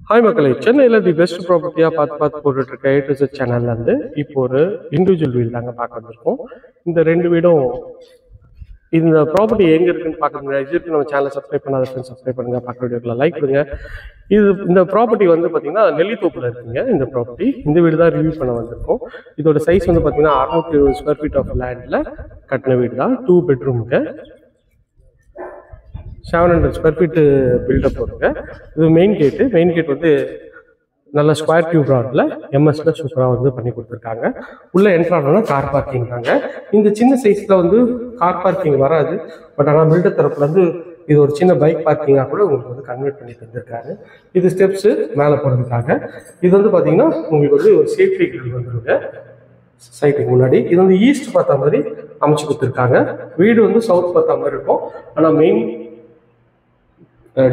Hi மக்களே, சென்னையில் the best ப்ராப்பர்ட்டியாக பார்த்து போட்டுட்ருக்க A to Z சேனல்லேருந்து இப்போ ஒரு இண்டிவிஜுவல் வீடு தாங்க பார்க்க வந்திருக்கோம். இந்த ரெண்டு வீடும் இந்த ப்ராப்பர்ட்டி எங்கே இருக்குன்னு பார்க்குறதுங்க. இதுக்கு நம்ம சேனலை சப்ஸ்கிரைப் பண்ணாத ஃப்ரெண்ட்ஸ் சப்ஸ்கிரைப் பண்ணுங்கள், பார்க்குற வீடியோக்களை லைக் பண்ணுங்க. இந்த ப்ராப்பர்ட்டி வந்து பார்த்தீங்கன்னா நெல்லித்தோப்பில் இருக்குங்க. இந்த ப்ராப்பர்ட்டி இந்த வீடு தான் ரிவ்யூ பண்ண வந்திருக்கோம். இதோட சைஸ் வந்து பார்த்தீங்கன்னா 620 ஸ்கொயர் ஃபீட் ஆஃப் லேண்டில் கட்டின வீடு தான். 2 பெட்ரூமுங்க, 700 ஸ்கொயர் ஃபீட்டு பில்டப் வருங்க. இது மெயின் கேட் வந்து நல்ல ஸ்கொயர் டியூப் ராட்ல எம்எஸ்ல சூப்பராக வந்து பண்ணி கொடுத்துருக்காங்க. உள்ள என்ட்ரானோன்னா கார் பார்க்கிங் தாங்க. இந்த சின்ன சைஸ்ல வந்து கார் பார்க்கிங் வராது, பட் ஆனால் பில்டர் தரப்புல வந்து இது ஒரு சின்ன பைக் பார்க்கிங்காக கூட உங்களுக்கு வந்து கன்வெர்ட் பண்ணி தந்திருக்காரு. இது ஸ்டெப்ஸு மேலே போகிறதுக்காக. இது வந்து பார்த்தீங்கன்னா உங்களுக்கு வந்து ஒரு சேஃப்டி கிரில் வந்துருங்க சைட்டுக்கு முன்னாடி. இது வந்து ஈஸ்ட் பார்த்த மாதிரி அமைச்சு கொடுத்துருக்காங்க. வீடு வந்து சவுத் பார்த்த மாதிரி இருக்கும், ஆனால் மெயின்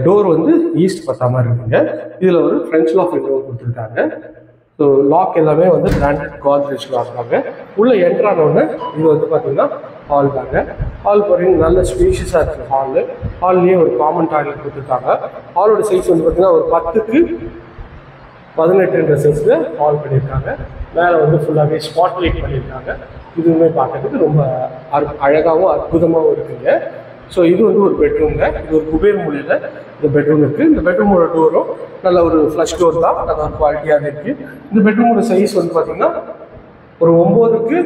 டோர் வந்து ஈஸ்ட் பார்த்தா மாதிரி இருக்குங்க. இதில் ஒரு ஃப்ரெஞ்ச் லாக் விண்டோ கொடுத்துருக்காங்க. ஸோ லாக் எல்லாமே வந்து பிராண்டட் கோத்ரேஜ் லாக் தாங்க. உள்ளே என்ட்ரானோடனே இது வந்து பார்த்தீங்கன்னா ஹால் தாங்க. ஹால் போகிறீங்க, நல்ல ஸ்பேஷியஸாக இருக்குது ஹாலு. ஹால்லேயே ஒரு காமன் டாய்லெட் கொடுத்துருக்காங்க. ஹாலோட சைஸ் வந்து பார்த்தீங்கன்னா ஒரு 10க்கு 18 சைஸில் ஹால் பண்ணியிருக்காங்க. மேலே வந்து ஃபுல்லாகவே ஸ்பாட் லைட் பண்ணியிருக்காங்க. இதுவுமே பார்க்கறதுக்கு ரொம்ப அழகாகவும் அற்புதமாகவும் இருக்குங்க. ஸோ இது வந்து ஒரு பெட்ரூம்ங்க. இது ஒரு குபேர் மூலையில் இந்த பெட்ரூம் இருக்குது. இந்த பெட்ரூமோட டோரும் நல்ல ஒரு ஃப்ளஷ் டோர் தான், நல்ல ஒரு குவாலிட்டியாக இருக்குது. இந்த பெட்ரூமோட சைஸ் வந்து பார்த்தீங்கன்னா ஒரு 9க்கு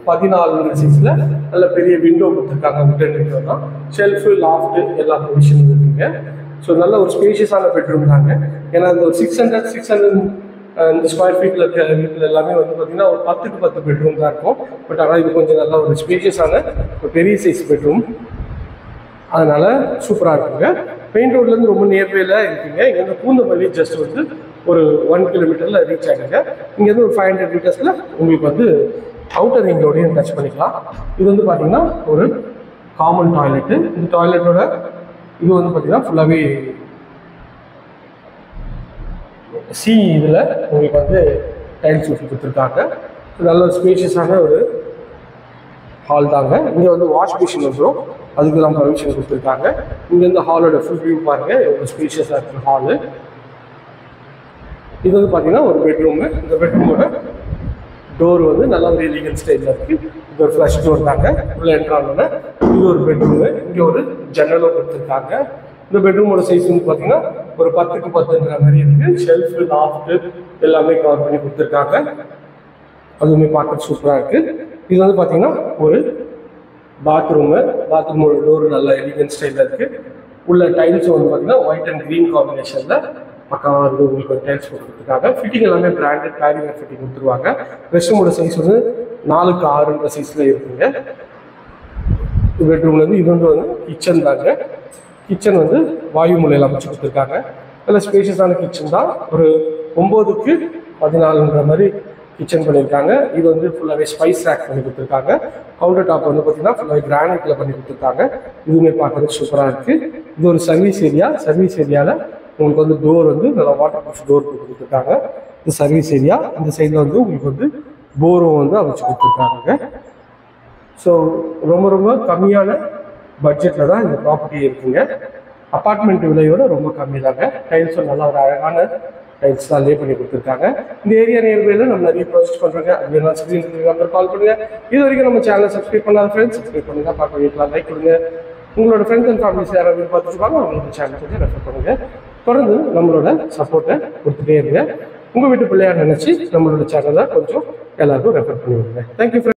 14 சைஸில் நல்ல பெரிய விண்டோ கொடுத்துருக்காங்க. உட்டன் விண்டோ தான். ஷெல்ஃபு, லாஃப்ட்டு எல்லா ப்ரொவிஷனும் இருக்குங்க. ஸோ நல்ல ஒரு ஸ்பேஷியஸான பெட்ரூம் தாங்க. ஏன்னா இந்த ஒரு 600 இந்த ஸ்கொயர் ஃபீட்டில் இருக்க வீட்டில் எல்லாமே வந்து பார்த்தீங்கன்னா ஒரு 10க்கு 10 பெட்ரூம் தான் இருக்கும். பட் ஆனால் இது கொஞ்சம் நல்ல ஒரு ஸ்பேஷியஸான ஒரு பெரிய சைஸ் பெட்ரூம், அதனால சூப்பராக இருக்குங்க. மெயின் ரோட்லேருந்து ரொம்ப நியர்பையில் இருக்குங்க. இங்கேருந்து பூந்தமல்லி ஜஸ்ட் வந்து ஒரு 1 கிலோமீட்டரில் ரீச் ஆகுங்க. இங்கேருந்து ஒரு 500 மீட்டர்ஸில் உங்களுக்கு வந்து அவுட்டர் ரிங் ரோடையும் டச் பண்ணிக்கலாம். இது வந்து பார்த்தீங்கன்னா ஒரு காமன் டாய்லெட்டு. இந்த டாய்லெட்டோட இது வந்து பார்த்தீங்கன்னா ஃபுல்லாகவே இதில் உங்களுக்கு வந்து டைல்ஸ் ஊற்றி கொடுத்துருக்காங்க. நல்ல ஸ்பேஷியஸான ஒரு ஹால் தாங்க. இங்கே வந்து வாஷ் மிஷின் வந்துடும், அதுக்கெல்லாம் பர்மிஷன் கொடுத்துருக்காங்க. இங்கேருந்து ஹாலோட ஃபுல் வியூ பாருங்கள், எவ்வளோ ஸ்பேஷியஸாக இருக்குது ஹாலு. இது வந்து பார்த்தீங்கன்னா ஒரு பெட்ரூமு. இந்த பெட்ரூமோட டோர் வந்து நல்ல ஒரு எலிகன் ஸ்டைலில் இருக்குது. இது ஒரு ஃப்ளஷ் டோர் தாங்க. உள்ள என்ட்ரானோட இது ஒரு பெட்ரூமு. இங்கே ஒரு ஜன்னலும் கொடுத்துருக்காங்க. இந்த பெட்ரூமோட சைஸ் வந்து பார்த்தீங்கன்னா ஒரு 10க்கு 10ன்ற மாதிரி இருக்குது. ஷெல்ஃபு, லாஃப்ட்டு எல்லாமே கவர் பண்ணி கொடுத்துருக்காங்க. அதுவுமே பார்க்க சூப்பராக இருக்குது. இது வந்து பார்த்தீங்கன்னா ஒரு பாத்ரூமோட டோர் நல்ல எலிகன் ஸ்டைலில் இருக்குது. உள்ள டைல்ஸ் வந்து பார்த்தீங்கன்னா ஒயிட் அண்ட் க்ரீன் காம்பினேஷனில் பக்காவாக வந்து உங்களுக்கு ஒரு டைல்ஸ் கொடுத்துருக்காங்க. ஃபிட்டிங் எல்லாமே பிராண்டட் பேரிவேர் ஃபிட்டிங் கொடுத்துருவாங்க. ரெஸ்ட்ரூமோட சைஸ் வந்து 4க்கு 6ன்ற சைஸில் இருக்குங்க. பெட்ரூம்லேருந்து இது வந்து கிச்சன் தாங்க. கிச்சன் வந்து வாயு மூலையில் அமைச்சு கொடுத்துருக்காங்க. நல்ல ஸ்பேஷியஸான கிச்சன் தான். ஒரு 9க்கு 14ன்ற மாதிரி கிச்சன் பண்ணியிருக்காங்க. இது வந்து ஃபுல்லாகவே ஸ்பைஸ் ரேக் பண்ணி கொடுத்துருக்காங்க. கவுண்டர் டாப் வந்து பார்த்தீங்கன்னா ஃபுல்லாகவே கிரானைட்டில் பண்ணி கொடுத்துருக்காங்க. இதுவுமே பார்க்குறதுக்கு சூப்பராக இருக்குது. இது ஒரு சர்வீஸ் ஏரியாவில் உங்களுக்கு வந்து டோர் வந்து நல்லா வாட்டர் ப்ரூஃப் டோர் போட்டு கொடுத்துருக்காங்க. இது சர்வீஸ் ஏரியா. இந்த சைடில் வந்து உங்களுக்கு வந்து போரும் வந்து அமைச்சு கொடுத்துருக்காங்க. ஸோ ரொம்ப ரொம்ப கம்மியான பட்ஜெட்டில் தான் இந்த ப்ராப்பர்ட்டி இருக்குங்க. அப்பார்ட்மெண்ட் விலையோட ரொம்ப கம்மி தாங்க. டைல்ஸும் நல்லா ஒரு அழகான டைல்ஸ் தான் லே பண்ணி கொடுத்துருக்காங்க. இந்த ஏரியா நியர்பையில் நம்ம நிறைய ப்ராஜெக்ட் பண்ணுறோங்க. அது வேணா ஸ்க்ரீன் நம்பர் கால் பண்ணுங்கள். இது வரைக்கும் நம்ம சேனலை சப்ஸ்கிரைப் பண்ணாத ஃப்ரெண்ட்ஸ் சப்ஸ்கிரைப் பண்ணுங்கள், பார்க்க வீட்டில் லைக் கொடுங்க. உங்களோட ஃப்ரெண்ட்ஸ் அண்ட் ஃபேமிலிஸ் யாராவது பார்த்துருப்பாங்க அவங்களுக்கு சேனல் கொஞ்சம் ரெஃபர் பண்ணுங்கள். தொடர்ந்து நம்மளோட சப்போர்ட்டை கொடுத்துட்டே இருங்க. உங்கள் வீட்டு பிள்ளையார் நினச்சி நம்மளோட சேனலை கொஞ்சம் எல்லாருக்கும் ரெஃபர் பண்ணி விடுங்க. Thank you friends.